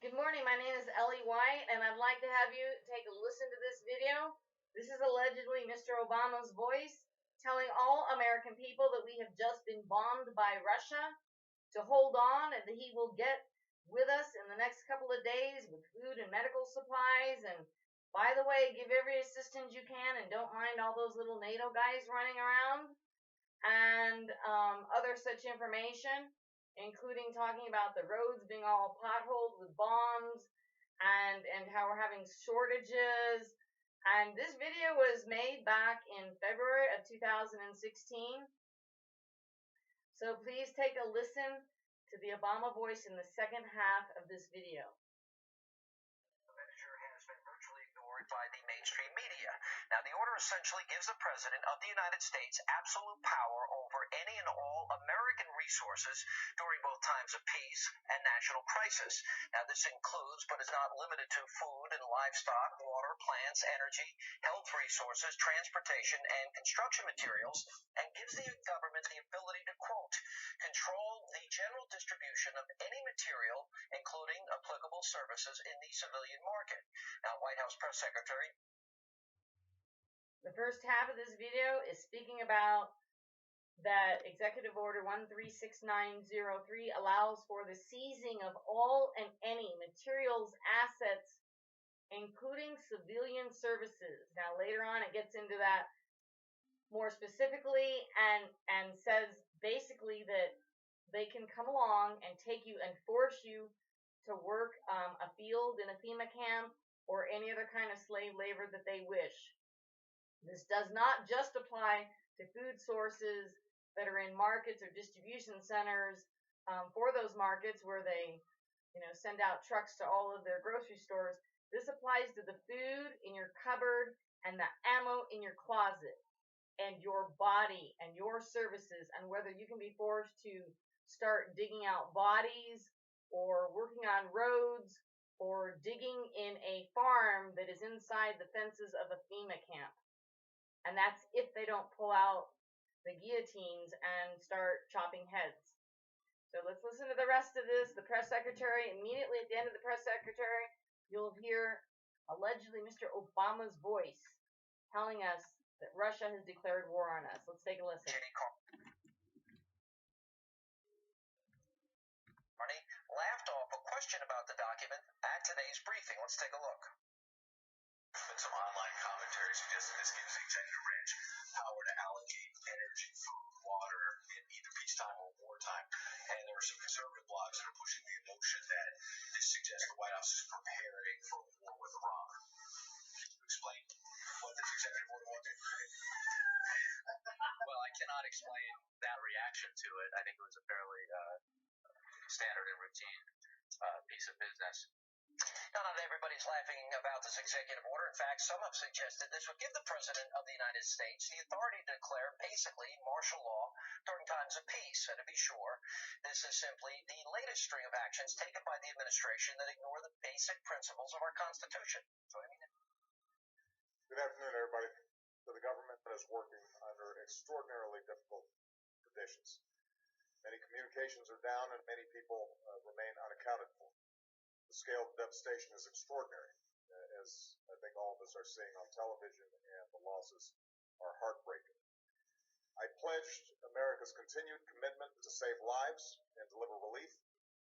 Good morning, my name is Ellie White, and I'd like to have you take a listen to this video. This is allegedly Mr. Obama's voice telling all American people that we have just been bombed by Russia to hold on and that he will get with us in the next couple of days with food and medical supplies. And by the way, give every assistance you can and don't mind all those little NATO guys running around and other such information, including talking about the roads being all potholed with bombs and how we're having shortages. And this video was made back in February of 2016. So please take a listen to the Obama voice in the second half of this video. By the mainstream media. Now, the order essentially gives the President of the United States absolute power over any and all American resources during both times of peace and national crisis. Now, this includes, but is not limited to, food and livestock, water, plants, energy, health resources, transportation, and construction materials, and gives the government the ability to, quote, control the general distribution of any material, including applicable services in the civilian market. Now, White House Press Secretary. The first half of this video is speaking about that Executive Order 136903 allows for the seizing of all and any materials, assets, including civilian services. Now, later on, it gets into that more specifically and says basically that they can come along and take you and force you to work a field in a FEMA camp or any other kind of slave labor that they wish. This does not just apply to food sources that are in markets or distribution centers for those markets where they, send out trucks to all of their grocery stores. This applies to the food in your cupboard and the ammo in your closet and your body and your services, and whether you can be forced to start digging out bodies or working on roads or digging in a farm that is inside the fences of a FEMA camp. And that's if they don't pull out the guillotines and start chopping heads. So let's listen to the rest of this. The press secretary, immediately at the end of the press secretary, you'll hear allegedly Mr. Obama's voice telling us that Russia has declared war on us. Let's take a listen. Laughed off a question about the document at today's briefing. Let's take a look. Some online commentary suggesting this gives the executive branch power to allocate energy, food, water in either peacetime or wartime. And there are some conservative blogs that are pushing the notion that this suggests the White House is preparing for a war with Iran. Can you explain what this executive order was? Well, I cannot explain that reaction to it. I think it was a fairly standard and routine piece of business. Now, not everybody's laughing about this executive order. In fact, some have suggested this would give the President of the United States the authority to declare basically martial law during times of peace. And to be sure, this is simply the latest string of actions taken by the administration that ignore the basic principles of our Constitution. Good afternoon, everybody. So the government is working under extraordinarily difficult conditions. Many communications are down and many people remain unaccounted for. The scale of devastation is extraordinary, as I think all of us are seeing on television, and the losses are heartbreaking. I pledged America's continued commitment to save lives and deliver relief,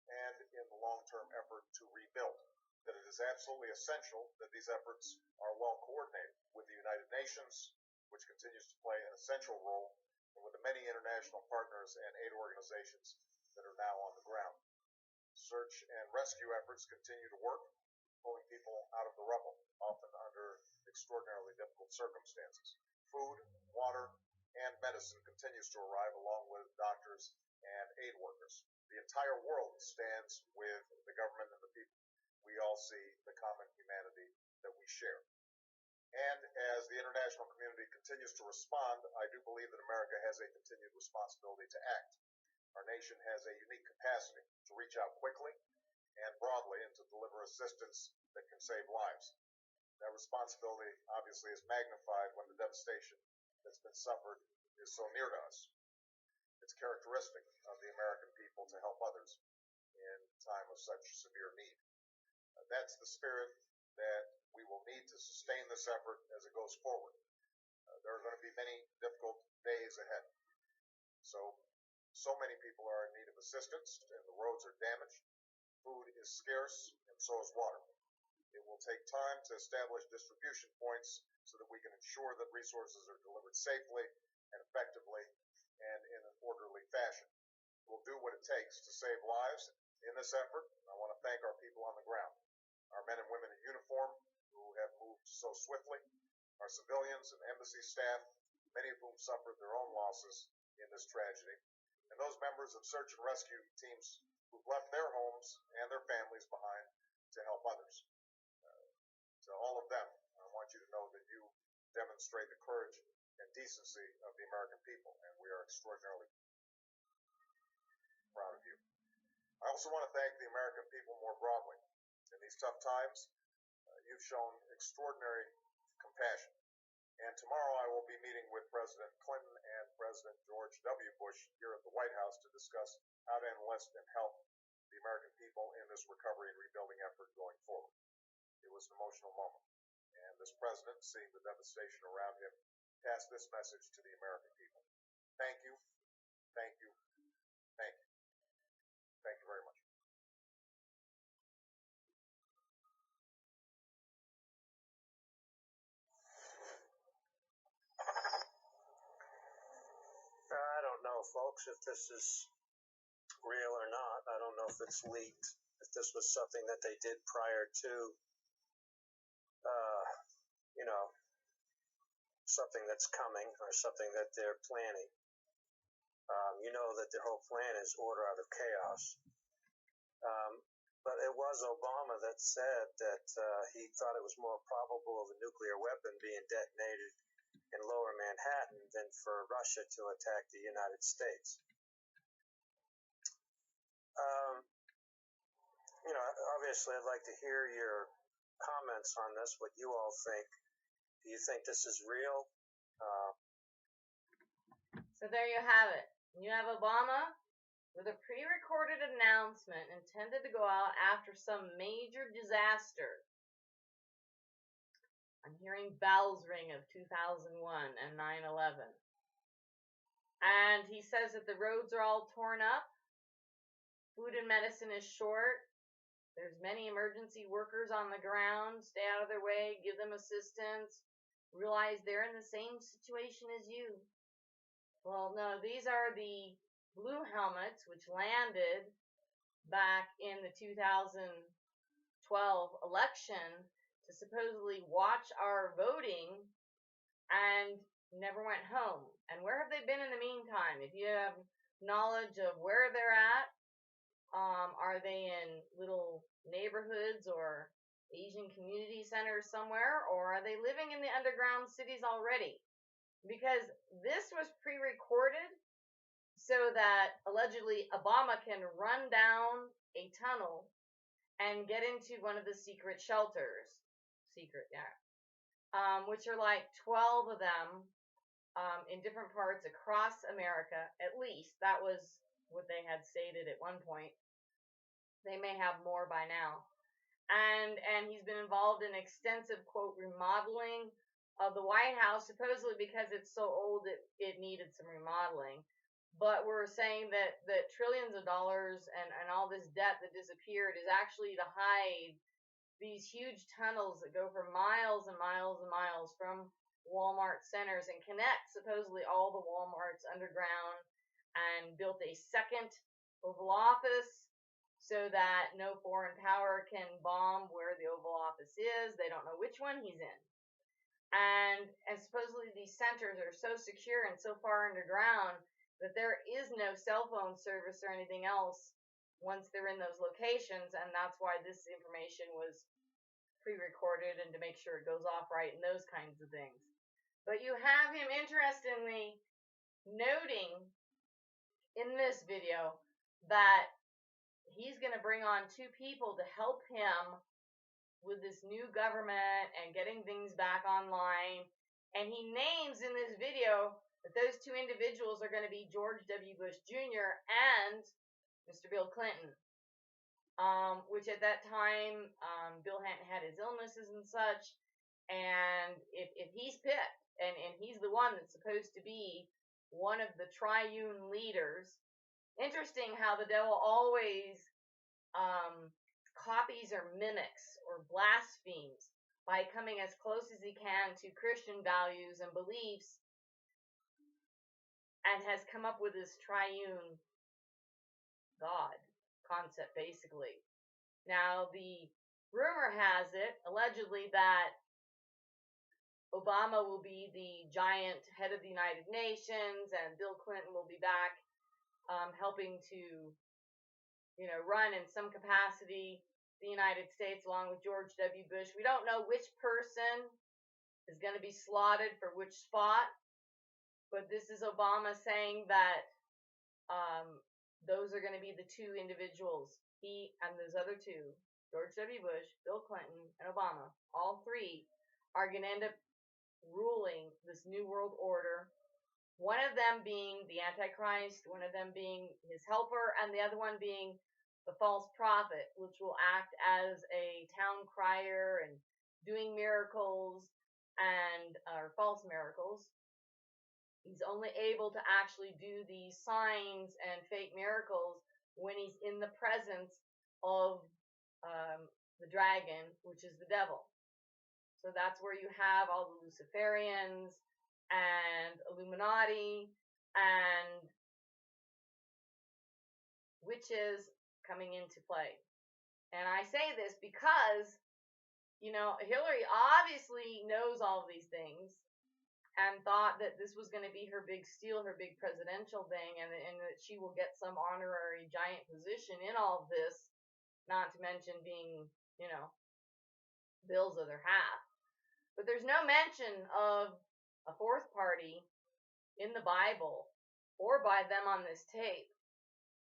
and in the long-term effort to rebuild, that it is absolutely essential that these efforts are well coordinated with the United Nations, which continues to play an essential role, and with the many international partners and aid organizations that are now on the ground. Search and rescue efforts continue to work, pulling people out of the rubble, often under extraordinarily difficult circumstances. Food, water, and medicine continues to arrive, along with doctors and aid workers. The entire world stands with the government and the people. We all see the common humanity that we share. And as the international community continues to respond, I do believe that America has a continued responsibility to act. Our nation has a unique capacity to reach out quickly and broadly and to deliver assistance that can save lives. That responsibility obviously is magnified when the devastation that's been suffered is so near to us. It's characteristic of the American people to help others in time of such severe need. That's the spirit that we will need to sustain this effort as it goes forward. There are going to be many difficult days ahead. So many people are in need of assistance, and the roads are damaged. Food is scarce, and so is water. It will take time to establish distribution points so that we can ensure that resources are delivered safely and effectively and in an orderly fashion. We'll do what it takes to save lives in this effort. I want to thank our people on the ground, our men and women in uniform who have moved so swiftly, our civilians and embassy staff, many of whom suffered their own losses in this tragedy, and those members of search and rescue teams who've left their homes and their families behind to help others. To all of them, I want you to know that you demonstrate the courage and decency of the American people, and we are extraordinarily proud of you. I also want to thank the American people more broadly. In these tough times, you've shown extraordinary compassion. And tomorrow I will be meeting with President Clinton and President George W. Bush here at the White House to discuss how to enlist and help the American people in this recovery and rebuilding effort going forward. It was an emotional moment, and this president, seeing the devastation around him, passed this message to the American people. Thank you, thank you, thank you. Thank you very much. I don't know, folks, if this is real or not. I don't know if it's leaked, if this was something that they did prior to, something that's coming or something that they're planning. You know that their whole plan is order out of chaos. But it was Obama that said that he thought it was more probable of a nuclear weapon being detonated in lower Manhattan than for Russia to attack the United States. Obviously, I'd like to hear your comments on this, what you all think. Do you think this is real? So there you have it. You have Obama with a pre-recorded announcement intended to go out after some major disaster. I'm hearing bells ring of 2001 and 9/11. And he says that the roads are all torn up. Food and medicine is short. There's many emergency workers on the ground. Stay out of their way. Give them assistance. Realize they're in the same situation as you. Well, no, these are the blue helmets which landed back in the 2012 election to supposedly watch our voting and never went home. And where have they been in the meantime? If you have knowledge of where they're at, are they in little neighborhoods or Asian community centers somewhere, or are they living in the underground cities already? Because this was pre-recorded so that allegedly Obama can run down a tunnel and get into one of the secret shelters. Which are like 12 of them in different parts across America, at least. That was what they had stated at one point. They may have more by now. And he's been involved in extensive, quote, remodeling of the White House, supposedly because it's so old it needed some remodeling. But we're saying that trillions of dollars and all this debt that disappeared is actually to hide these huge tunnels that go for miles and miles and miles from Walmart centers and connect supposedly all the Walmarts underground, and built a second Oval Office so that no foreign power can bomb where the Oval Office is. They don't know which one he's in. And supposedly these centers are so secure and so far underground that there is no cell phone service or anything else once they're in those locations, and that's why this information was pre-recorded and to make sure it goes off right and those kinds of things. But you have him interestingly noting in this video that he's going to bring on 2 people to help him with this new government and getting things back online. And he names in this video that those 2 individuals are going to be George W. Bush Jr. and Mr. Bill Clinton. which at that time, Bill Clinton had his illnesses and such, and if he's picked, and he's the one that's supposed to be one of the triune leaders. Interesting how the devil always copies or mimics or blasphemes by coming as close as he can to Christian values and beliefs, and has come up with this triune God concept, basically. Now, the rumor has it, allegedly, that Obama will be the giant head of the United Nations, and Bill Clinton will be back helping to, run in some capacity the United States along with George W. Bush. We don't know which person is going to be slotted for which spot, but this is Obama saying that those are going to be the two individuals, he and those other two, George W. Bush, Bill Clinton, and Obama, all three are going to end up ruling this new world order. One of them being the Antichrist, one of them being his helper, and the other one being the false prophet, which will act as a town crier and doing miracles or false miracles. He's only able to actually do these signs and fake miracles when he's in the presence of the dragon, which is the devil. So that's where you have all the Luciferians and Illuminati and witches coming into play. And I say this because, Hillary obviously knows all of these things and thought that this was going to be her big steal, her big presidential thing, and that she will get some honorary giant position in all of this, not to mention being, Bill's other half. But there's no mention of a fourth party in the Bible or by them on this tape.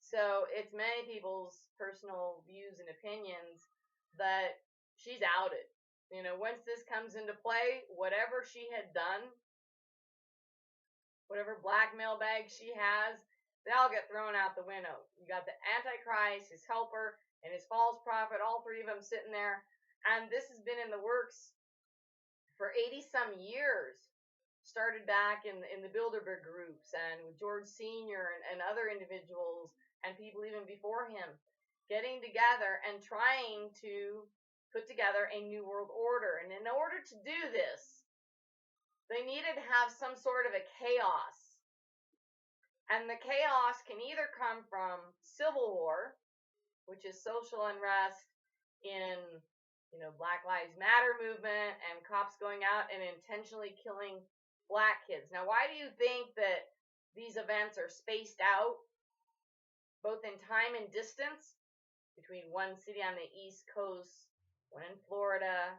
So it's many people's personal views and opinions that she's outed. Once this comes into play, whatever she had done, whatever blackmail bag she has, they all get thrown out the window. You got the Antichrist, his helper, and his false prophet, all three of them sitting there. And this has been in the works for 80-some years. Started back in the Bilderberg groups and with George Sr. and other individuals and people even before him getting together and trying to put together a new world order. And in order to do this, they needed to have some sort of a chaos. And the chaos can either come from civil war, which is social unrest in, Black Lives Matter movement and cops going out and intentionally killing black kids. Now, why do you think that these events are spaced out, both in time and distance, between one city on the East Coast, one in Florida,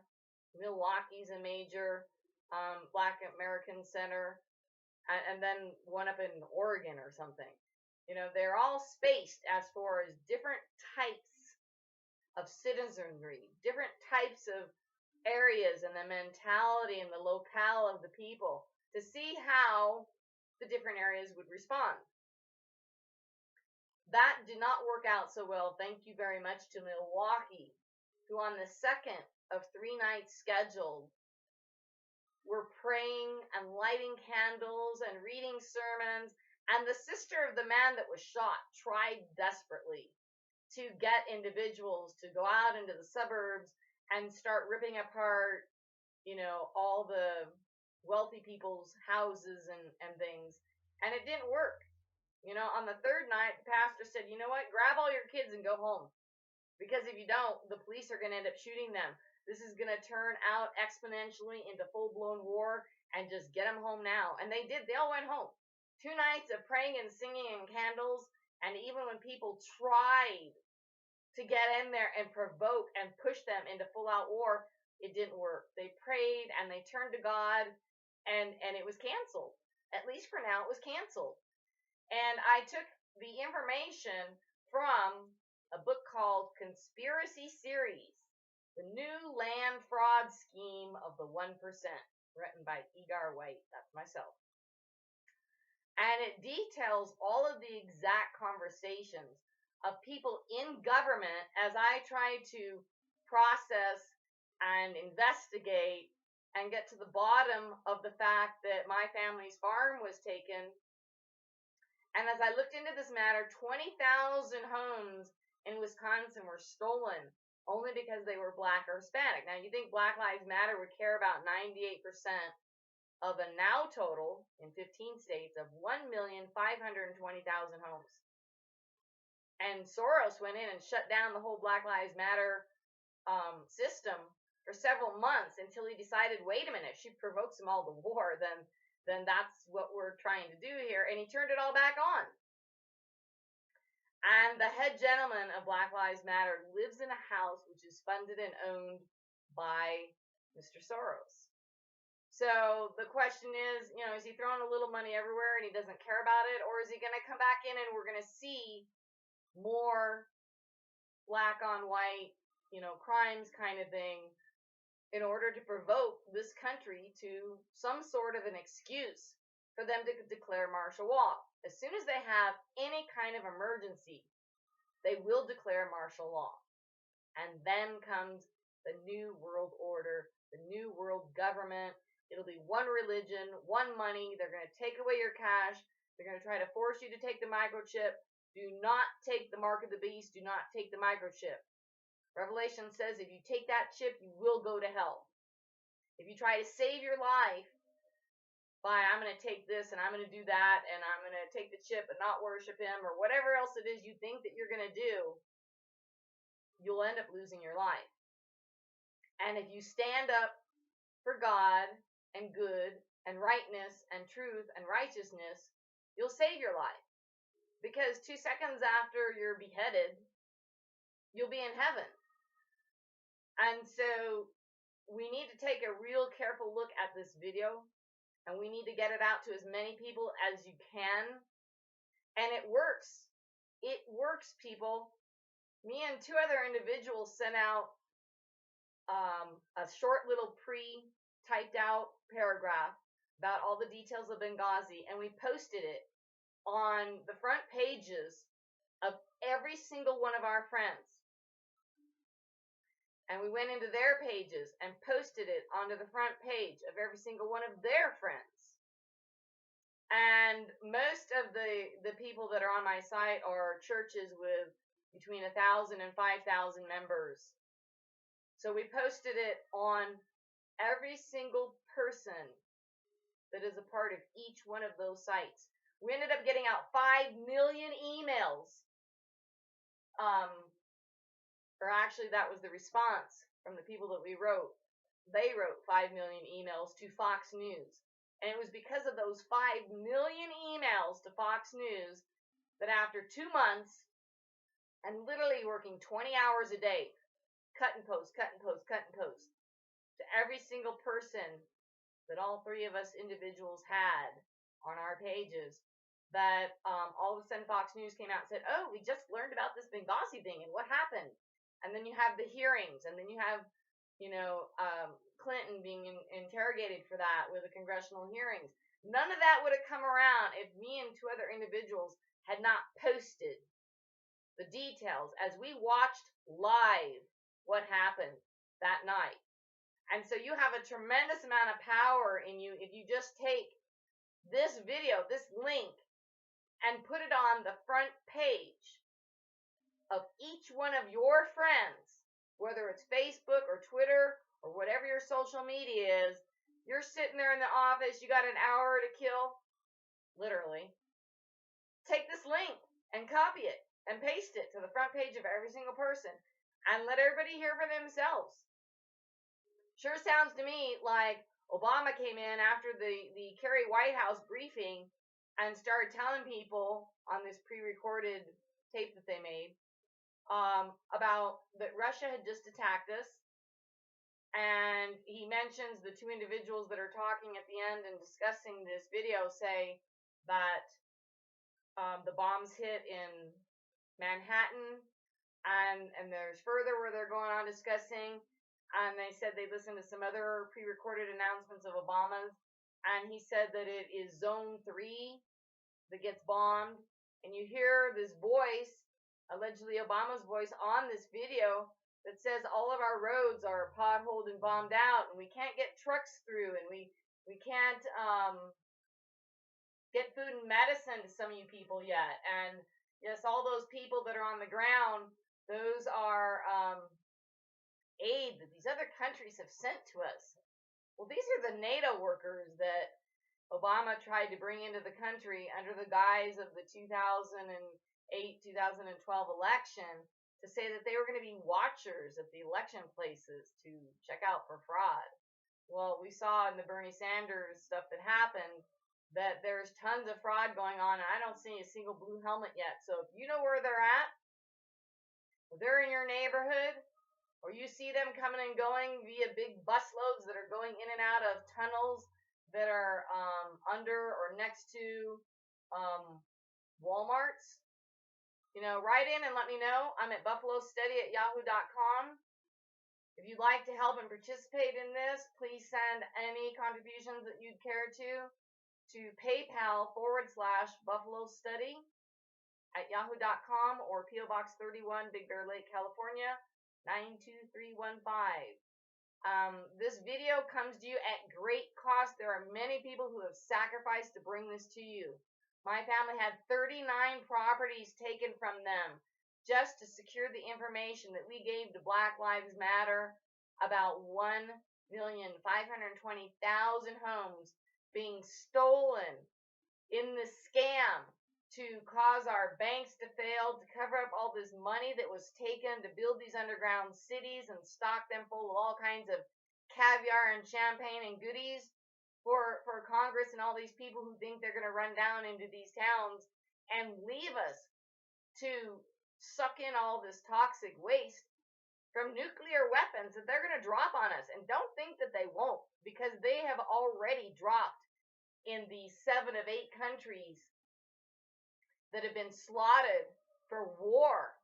Milwaukee's a major Black American center, and then one up in Oregon or something. They're all spaced as far as different types of citizenry, different types of areas, and the mentality and the locale of the people to see how the different areas would respond. That did not work out so well, thank you very much to Milwaukee, who on the second of 3 nights scheduled were praying and lighting candles and reading sermons, and the sister of the man that was shot tried desperately to get individuals to go out into the suburbs and start ripping apart, all the wealthy people's houses and things, and it didn't work. On the third night, the pastor said, you know what, grab all your kids and go home, because if you don't, the police are going to end up shooting them. This is going to turn out exponentially into full-blown war, and just get them home now. And they did. They all went home. 2 nights of praying and singing and candles, and even when people tried to get in there and provoke and push them into full-out war, it didn't work. They prayed, and they turned to God, and it was canceled. At least for now, it was canceled. And I took the information from a book called Conspiracy Series, The New Land Fraud Scheme of the 1%, written by Egar White. That's myself. And it details all of the exact conversations of people in government as I try to process and investigate and get to the bottom of the fact that my family's farm was taken. And as I looked into this matter, 20,000 homes in Wisconsin were stolen only because they were Black or Hispanic. Now, you think Black Lives Matter would care about 98% of a now total in 15 states of 1,520,000 homes. And Soros went in and shut down the whole Black Lives Matter system for several months until he decided, wait a minute, if she provokes them all to war, then that's what we're trying to do here. And he turned it all back on. And the head gentleman of Black Lives Matter lives in a house which is funded and owned by Mr. Soros. So the question is, is he throwing a little money everywhere and he doesn't care about it? Or is he going to come back in and we're going to see more black on white, crimes kind of thing in order to provoke this country to some sort of an excuse for them to declare martial law? As soon as they have any kind of emergency, they will declare martial law. And then comes the new world order, the new world government. It'll be one religion, one money. They're going to take away your cash. They're going to try to force you to take the microchip. Do not take the mark of the beast. Do not take the microchip. Revelation says if you take that chip, you will go to hell. If you try to save your life by, I'm going to take this and I'm going to do that and I'm going to take the chip and not worship him or whatever else it is you think that you're going to do, you'll end up losing your life. And if you stand up for God and good and rightness and truth and righteousness, you'll save your life. Because 2 seconds after you're beheaded, you'll be in heaven. And so we need to take a real careful look at this video, and we need to get it out to as many people as you can. And it works. It works, people. Me and 2 other individuals sent out a short little pre-typed out paragraph about all the details of Benghazi, and we posted it on the front pages of every single one of our friends. And we went into their pages and posted it onto the front page of every single one of their friends. And most of the people that are on my site are churches with between 1,000 and 5,000 members. So we posted it on every single person that is a part of each one of those sites. We ended up getting out 5 million emails. Or actually, that was the response from the people that we wrote. They wrote 5 million emails to Fox News. And it was because of those 5 million emails to Fox News that after 2 months, and literally working 20 hours a day, cut and post, to every single person that all 3 of us individuals had on our pages, that all of a sudden Fox News came out and said, oh, we just learned about this Benghazi thing and what happened. And then you have the hearings, and then you have, Clinton being interrogated for that with the congressional hearings. None of that would have come around if me and 2 other individuals had not posted the details as we watched live what happened that night. And so you have a tremendous amount of power in you if you just take this video, this link, and put it on the front page of each one of your friends, whether it's Facebook or Twitter or whatever your social media is. You're sitting there in the office, you got an hour to kill, literally. Take this link and copy it and paste it to the front page of every single person and let everybody hear for themselves. Sure sounds to me like Obama came in after the Kerry White House briefing and started telling people on this pre-recorded tape that they made about that Russia had just attacked us. And he mentions the 2 individuals that are talking at the end and discussing this video say that the bombs hit in Manhattan, and there's further where they're going on discussing, and they said they listened to some other pre-recorded announcements of Obama's, and he said that it is Zone 3 that gets bombed, and you hear this voice allegedly Obama's voice on this video that says all of our roads are potholed and bombed out, and we can't get trucks through, and we can't get food and medicine to some of you people yet. And yes, all those people that are on the ground, those are aid that these other countries have sent to us. Well, these are the NATO workers that Obama tried to bring into the country under the guise of the 2008-2012 election to say that they were going to be watchers at the election places to check out for fraud. Well, we saw in the Bernie Sanders stuff that happened that there's tons of fraud going on, and I don't see a single blue helmet yet. So if you know where they're at, if they're in your neighborhood, or you see them coming and going via big busloads that are going in and out of tunnels that are under or next to Walmarts, write in and let me know. I'm at buffalostudy@yahoo.com. If you'd like to help and participate in this, please send any contributions that you'd care to PayPal/buffalostudy@yahoo.com or P.O. Box 31, Big Bear Lake, California, 92315. This video comes to you at great cost. There are many people who have sacrificed to bring this to you. My family had 39 properties taken from them just to secure the information that we gave to Black Lives Matter about 1,520,000 homes being stolen in this scam to cause our banks to fail, to cover up all this money that was taken to build these underground cities and stock them full of all kinds of caviar and champagne and goodies for Congress and all these people who think they're going to run down into these towns and leave us to suck in all this toxic waste from nuclear weapons that they're going to drop on us. And don't think that they won't, because they have already dropped in the 7 of 8 countries that have been slotted for war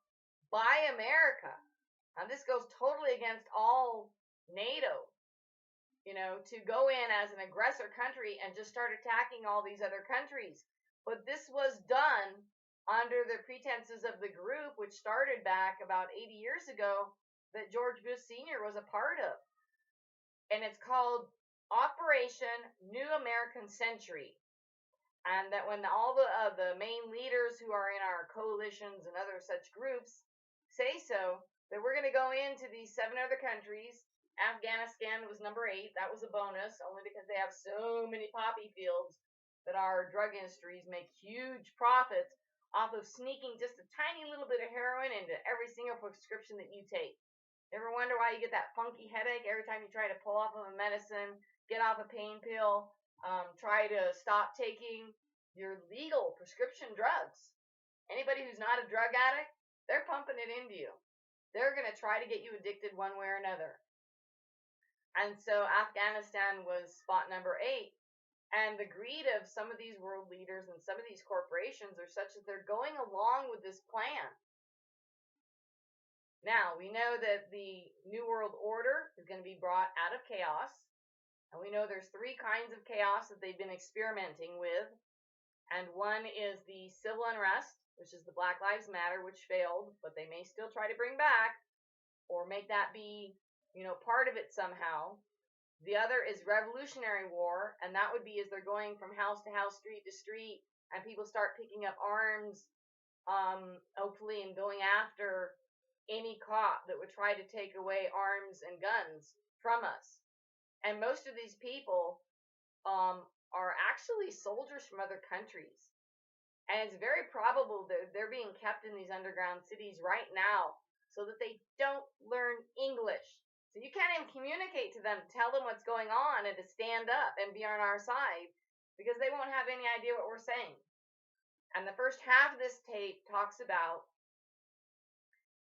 by America. Now, this goes totally against all NATO, to go in as an aggressor country and just start attacking all these other countries. But this was done under the pretenses of the group, which started back about 80 years ago, that George Bush Sr. was a part of. And it's called Operation New American Century. And that when all the main leaders who are in our coalitions and other such groups say so, that we're going to go into these 7 other countries. Afghanistan was number 8. That was a bonus, only because they have so many poppy fields that our drug industries make huge profits off of sneaking just a tiny little bit of heroin into every single prescription that you take. Ever wonder why you get that funky headache every time you try to pull off of a medicine, get off a pain pill, try to stop taking your legal prescription drugs? Anybody who's not a drug addict, they're pumping it into you. They're going to try to get you addicted one way or another. And so Afghanistan was spot number 8. And the greed of some of these world leaders and some of these corporations are such that they're going along with this plan. Now, we know that the New World Order is going to be brought out of chaos. And we know there's 3 kinds of chaos that they've been experimenting with. And one is the civil unrest, which is the Black Lives Matter, which failed, but they may still try to bring back or make that be, part of it somehow. The other is revolutionary war, and that would be as they're going from house to house, street to street, and people start picking up arms, hopefully, and going after any cop that would try to take away arms and guns from us. And most of these people are actually soldiers from other countries. And it's very probable that they're being kept in these underground cities right now so that they don't learn English. So you can't even communicate to them, tell them what's going on, and to stand up and be on our side, because they won't have any idea what we're saying. And the first half of this tape talks about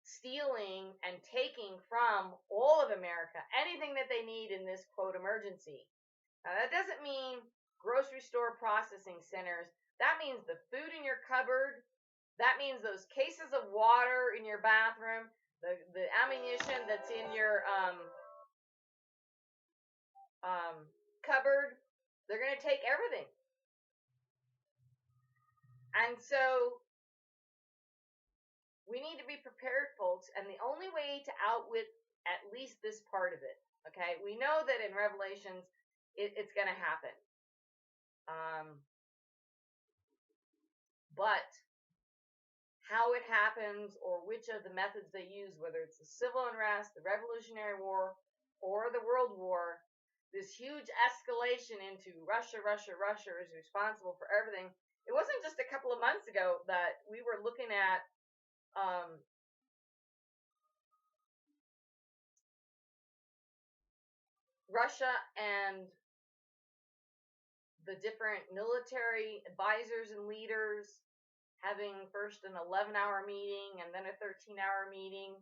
stealing and taking from all of America anything that they need in this, quote, emergency. Now, that doesn't mean grocery store processing centers. That means the food in your cupboard. That means those cases of water in your bathroom, the ammunition that's in your cupboard. They're going to take everything. And so We need to be prepared, folks, and the only way to outwit at least this part of it, okay? We know that in Revelations, it's going to happen. But how it happens or which of the methods they use, whether it's the civil unrest, the Revolutionary War, or the World War, this huge escalation into Russia is responsible for everything. It wasn't just a couple of months ago that we were looking at Russia and the different military advisors and leaders having first an 11-hour meeting and then a 13-hour meeting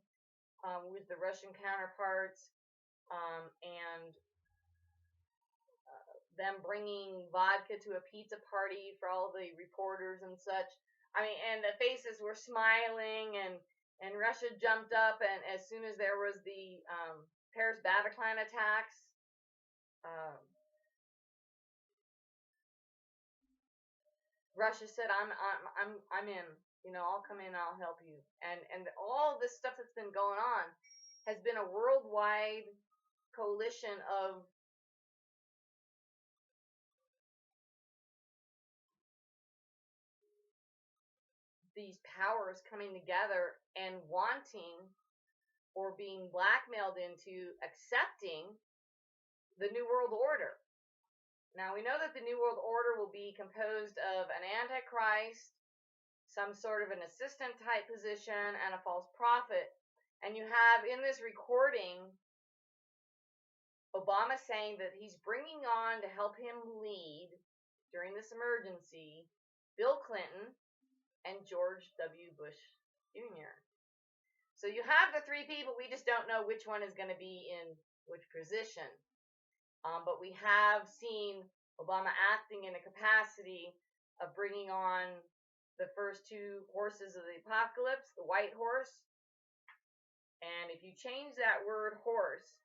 with the Russian counterparts, and them bringing vodka to a pizza party for all the reporters and such. I mean, and the faces were smiling, and Russia jumped up, and as soon as there was the Paris Bataclan attacks, Russia said, I'm in. You know, I'll come in, I'll help you. And all this stuff that's been going on has been a worldwide coalition of these powers coming together and wanting or being blackmailed into accepting the New World Order. Now, we know that the New World Order will be composed of an Antichrist, some sort of an assistant type position, and a false prophet. And you have in this recording Obama saying that he's bringing on to help him lead during this emergency Bill Clinton and George W. Bush Jr. So you have the three people. We just don't know which one is going to be in which position. But we have seen Obama acting in a capacity of bringing on the first two horses of the apocalypse, the white horse. And if you change that word horse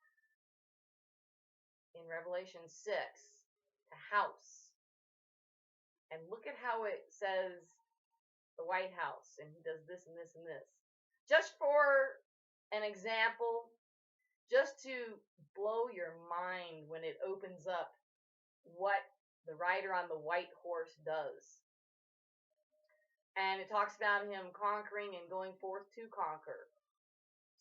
in Revelation 6 to house, and look at how it says the White House, and he does this and this and this. Just for an example, just to blow your mind when it opens up what the rider on the white horse does. And it talks about him conquering and going forth to conquer.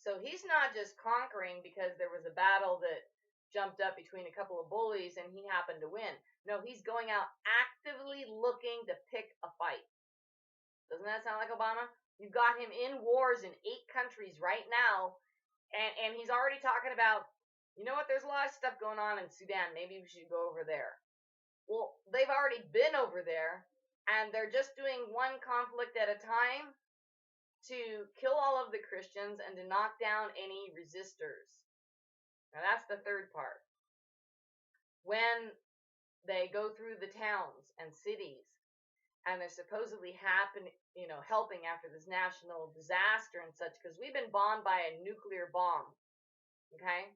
So he's not just conquering because there was a battle that jumped up between a couple of bullies and he happened to win. No, he's going out actively looking to pick a fight. Doesn't that sound like Obama? You've got him in wars in 8 countries right now, and he's already talking about, you know what, there's a lot of stuff going on in Sudan. Maybe we should go over there. Well, they've already been over there, and they're just doing one conflict at a time to kill all of the Christians and to knock down any resistors. Now, that's the third part. When they go through the towns and cities, and they're supposedly helping after this national disaster and such, because we've been bombed by a nuclear bomb, okay?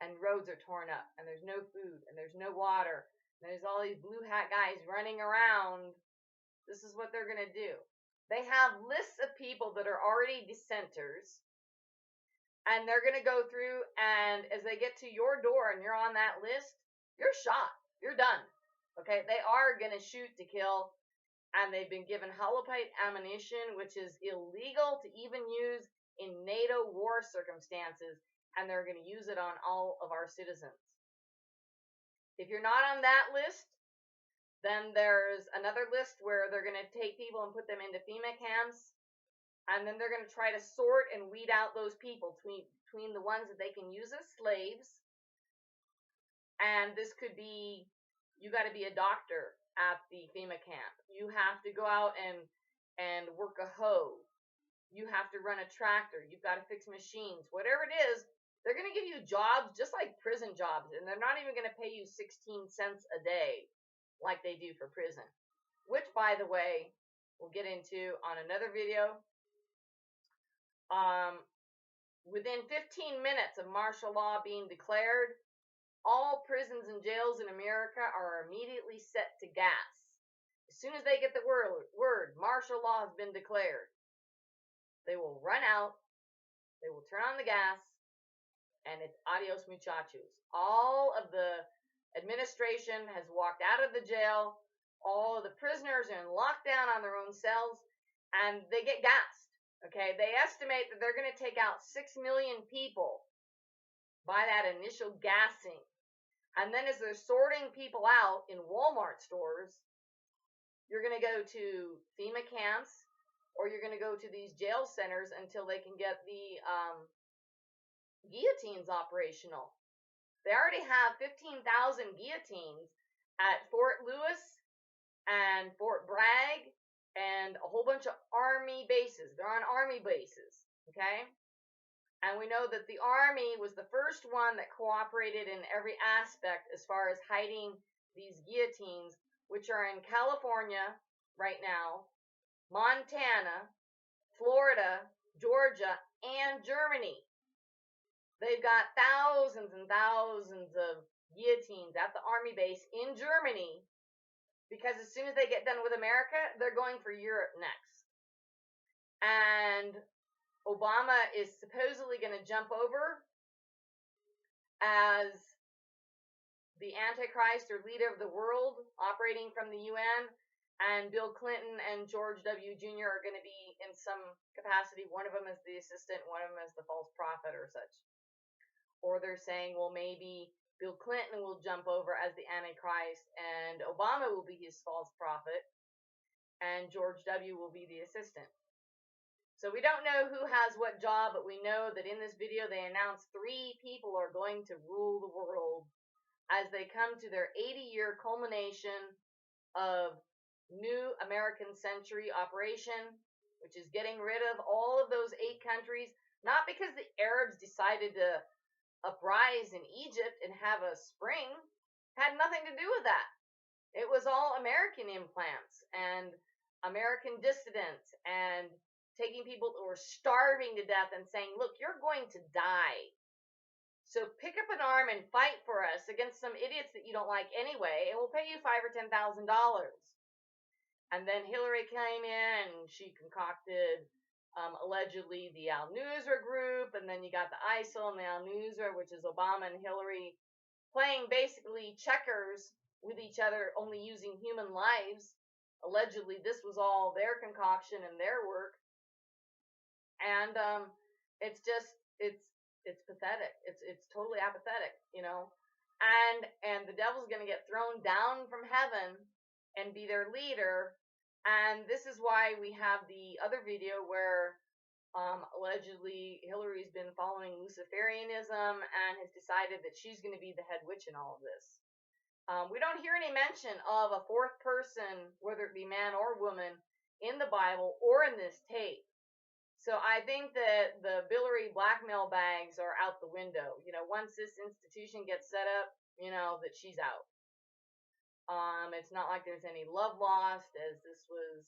And roads are torn up, and there's no food, and there's no water, and there's all these blue hat guys running around. This is what they're going to do. They have lists of people that are already dissenters, and they're going to go through, and as they get to your door and you're on that list, you're shot. You're done. Okay? They are going to shoot to kill, and they've been given holopite ammunition, which is illegal to even use in NATO war circumstances, and they're going to use it on all of our citizens. If you're not on that list, then there's another list where they're going to take people and put them into FEMA camps, and then they're going to try to sort and weed out those people between the ones that they can use as slaves. And this could be, you got to be a doctor at the FEMA camp. You have to go out and work a hoe. You have to run a tractor. You've got to fix machines. Whatever it is, they're going to give you jobs just like prison jobs, and they're not even going to pay you 16 cents a day like they do for prison, which, by the way, we'll get into on another video. Within 15 minutes of martial law being declared, all prisons and jails in America are immediately set to gas. As soon as they get the word martial law has been declared, They will run out, they will turn on the gas, and it's adios muchachos. All of the administration has walked out of the jail. All of the prisoners are in lockdown on their own cells, and they get gassed. Okay, they estimate that they're going to take out 6 million people by that initial gassing. And then as they're sorting people out in Walmart stores, you're going to go to FEMA camps, or you're going to go to these jail centers until they can get the guillotines operational. They already have 15,000 guillotines at Fort Lewis and Fort Bragg and a whole bunch of Army bases. They're on Army bases, okay? And we know that the Army was the first one that cooperated in every aspect as far as hiding these guillotines, which are in California right now, Montana, Florida, Georgia, and Germany. They've got thousands and thousands of guillotines at the Army base in Germany, because as soon as they get done with America, they're going for Europe next. And Obama is supposedly going to jump over as the Antichrist or leader of the world operating from the UN, and Bill Clinton and George W. Jr. are going to be in some capacity. One of them as the assistant, one of them as the false prophet or such. Or they're saying, well, maybe Bill Clinton will jump over as the Antichrist and Obama will be his false prophet and George W. will be the assistant. So we don't know who has what job, but we know that in this video they announced 3 people are going to rule the world as they come to their 80-year culmination of New American Century operation, which is getting rid of all of those 8 countries, not because the Arabs decided to uprise in Egypt and have a spring, had nothing to do with that. It was all American implants and American dissidents and taking people who were starving to death and saying, look, you're going to die. So pick up an arm and fight for us against some idiots that you don't like anyway, and we'll pay you $5,000 or $10,000. And then Hillary came in and she concocted allegedly the Al-Nusra group, and then you got the ISIL and the Al-Nusra, which is Obama and Hillary playing basically checkers with each other, only using human lives. Allegedly, this was all their concoction and their work. And it's pathetic. It's totally apathetic, you know. And the devil's going to get thrown down from heaven and be their leader. And this is why we have the other video where allegedly Hillary's been following Luciferianism and has decided that she's going to be the head witch in all of this. We don't hear any mention of a 4th person, whether it be man or woman, in the Bible or in this tape. So I think that the Hillary blackmail bags are out the window. You know, once this institution gets set up, you know, that she's out. It's not like there's any love lost, as this was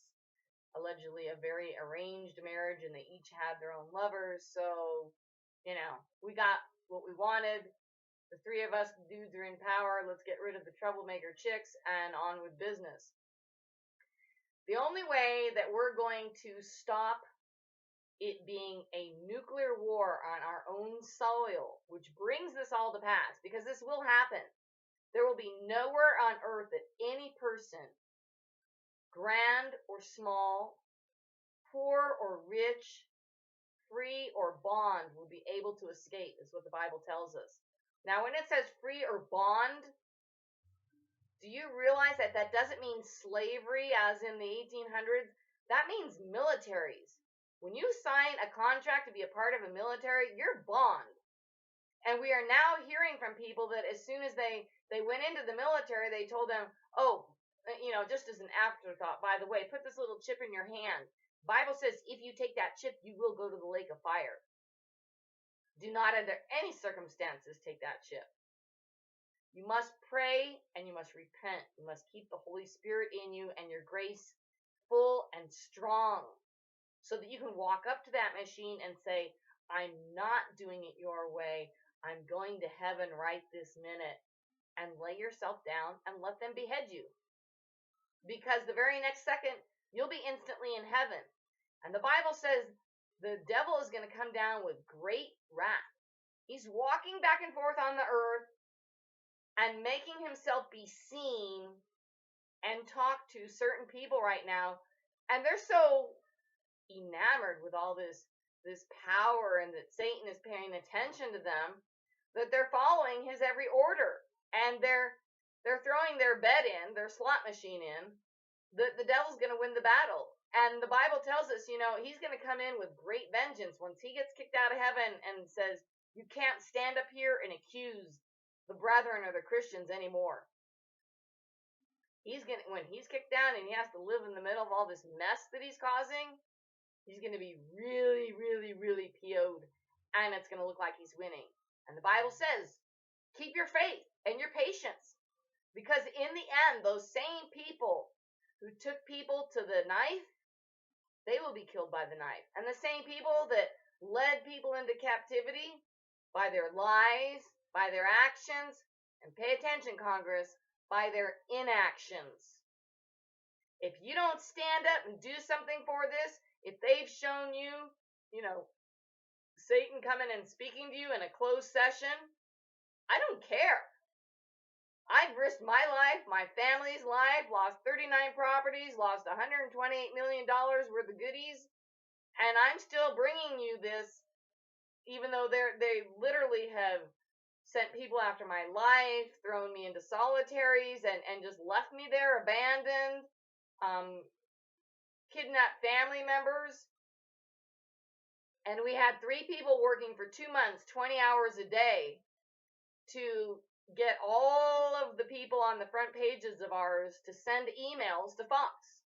allegedly a very arranged marriage and they each had their own lovers. So, you know, we got what we wanted. The 3 of us dudes are in power. Let's get rid of the troublemaker chicks and on with business. The only way that we're going to stop it being a nuclear war on our own soil, which brings this all to pass, because this will happen. There will be nowhere on earth that any person, grand or small, poor or rich, free or bond, will be able to escape, is what the Bible tells us. Now, when it says free or bond, do you realize that that doesn't mean slavery as in the 1800s? That means militaries. When you sign a contract to be a part of a military, you're bond. And we are now hearing from people that as soon as they went into the military, they told them, oh, you know, just as an afterthought, by the way, put this little chip in your hand. The Bible says if you take that chip, you will go to the lake of fire. Do not under any circumstances take that chip. You must pray and you must repent. You must keep the Holy Spirit in you and your grace full and strong, so that you can walk up to that machine and say, I'm not doing it your way. I'm going to heaven right this minute. And lay yourself down and let them behead you. Because the very next second, you'll be instantly in heaven. And the Bible says the devil is going to come down with great wrath. He's walking back and forth on the earth and making himself be seen and talk to certain people right now. And they're so enamored with all this power and that Satan is paying attention to them that they're following his every order, and they're throwing their bet in, their slot machine in, that the devil's going to win the battle. And the Bible tells us, he's going to come in with great vengeance once he gets kicked out of heaven and says, you can't stand up here and accuse the brethren or the Christians anymore. When he's kicked down and he has to live in the middle of all this mess that he's causing, he's going to be really, really, really PO'd, and it's going to look like he's winning. And the Bible says, keep your faith and your patience, because in the end, those same people who took people to the knife, they will be killed by the knife. And the same people that led people into captivity by their lies, by their actions, and pay attention, Congress, by their inactions. If you don't stand up and do something for this, if they've shown you, Satan coming and speaking to you in a closed session, I don't care. I've risked my life, my family's life, lost 39 properties, lost $128 million worth of goodies, and I'm still bringing you this, even though they literally have sent people after my life, thrown me into solitaries, and just left me there abandoned, kidnapped family members. And we had 3 people working for 2 months, 20 hours a day, to get all of the people on the front pages of ours to send emails to Fox.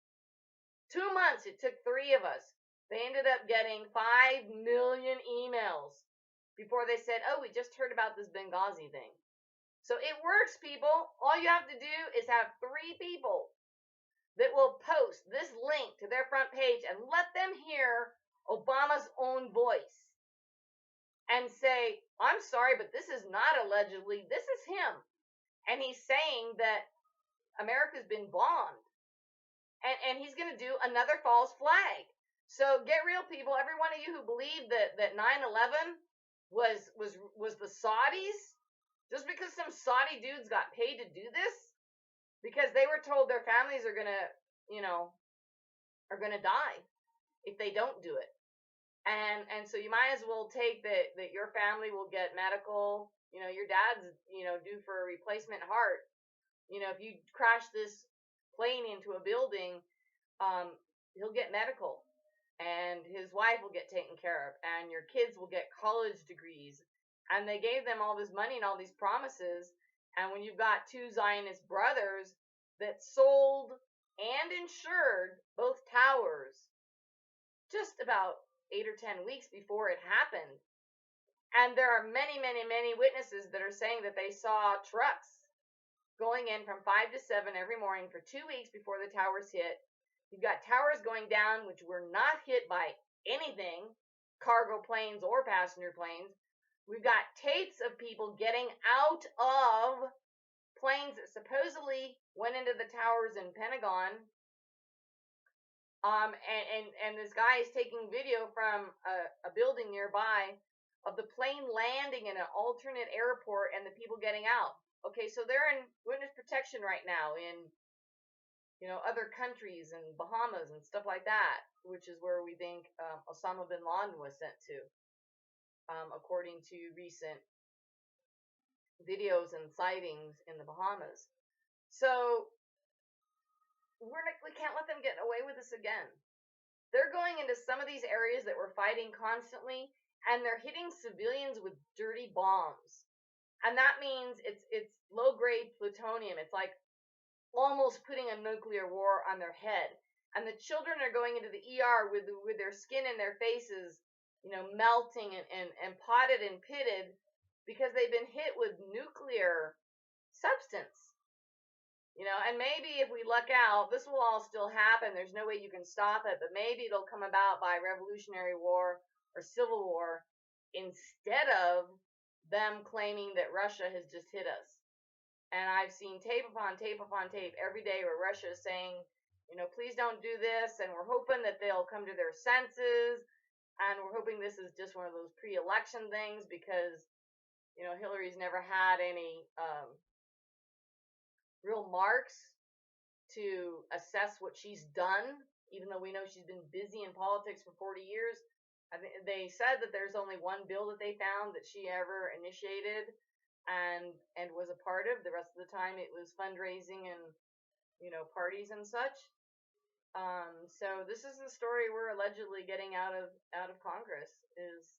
2 months, it took 3 of us. They ended up getting 5 million emails before they said, oh, we just heard about this Benghazi thing. So it works, people. All you have to do is have 3 people that will post this link to their front page and let them hear Obama's own voice and say, I'm sorry, but this is not allegedly, this is him. And he's saying that America's been bombed. And he's going to do another false flag. So get real, people. Every one of you who believe that 9/11 was the Saudis, just because some Saudi dudes got paid to do this, because they were told their families are going to, are going to die if they don't do it. And so you might as well take that your family will get medical, your dad's, due for a replacement heart. If you crash this plane into a building, he'll get medical, and his wife will get taken care of, and your kids will get college degrees. And they gave them all this money and all these promises. And when you've got 2 Zionist brothers that sold and insured both towers just about 8 or 10 weeks before it happened. And there are many, many, many witnesses that are saying that they saw trucks going in from 5 to 7 every morning for 2 weeks before the towers hit. You've got towers going down which were not hit by anything, cargo planes or passenger planes. We've got tapes of people getting out of planes that supposedly went into the towers in Pentagon. And this guy is taking video from a building nearby of the plane landing in an alternate airport and the people getting out. Okay, so they're in witness protection right now in, other countries and Bahamas and stuff like that, which is where we think Osama bin Laden was sent to, according to recent videos and sightings in the Bahamas. So we can't let them get away with this again. They're going into some of these areas that we're fighting constantly, and they're hitting civilians with dirty bombs. And that means it's low-grade plutonium. It's like almost putting a nuclear war on their head. And the children are going into the ER with their skin and their faces, melting and potted and pitted because they've been hit with nuclear substance. And maybe if we luck out, this will all still happen. There's no way you can stop it, but maybe it'll come about by revolutionary war or civil war instead of them claiming that Russia has just hit us. And I've seen tape upon tape upon tape every day where Russia is saying, please don't do this, and we're hoping that they'll come to their senses And we're hoping this is just one of those pre-election things because, Hillary's never had any real marks to assess what she's done, even though we know she's been busy in politics for 40 years. I think they said that there's only one bill that they found that she ever initiated and was a part of. The rest of the time it was fundraising and, parties and such. So this is the story we're allegedly getting out of Congress, is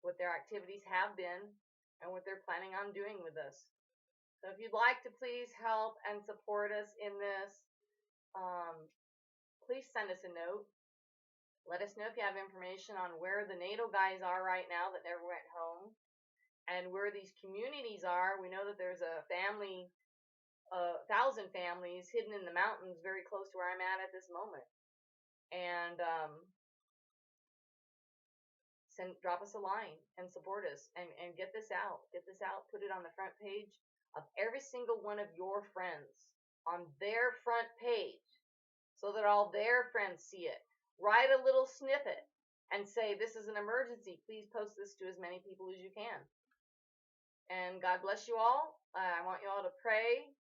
what their activities have been and what they're planning on doing with us. So if you'd like to please help and support us in this, please send us a note. Let us know if you have information on where the NATO guys are right now that never went home and where these communities are. We know that there's a family, 1,000 families hidden in the mountains very close to where I'm at this moment. And drop us a line and support us and get this out. Get this out. Put it on the front page of every single one of your friends, on their front page, so that all their friends see it. Write a little snippet and say, this is an emergency. Please post this to as many people as you can. And God bless you all. I want you all to pray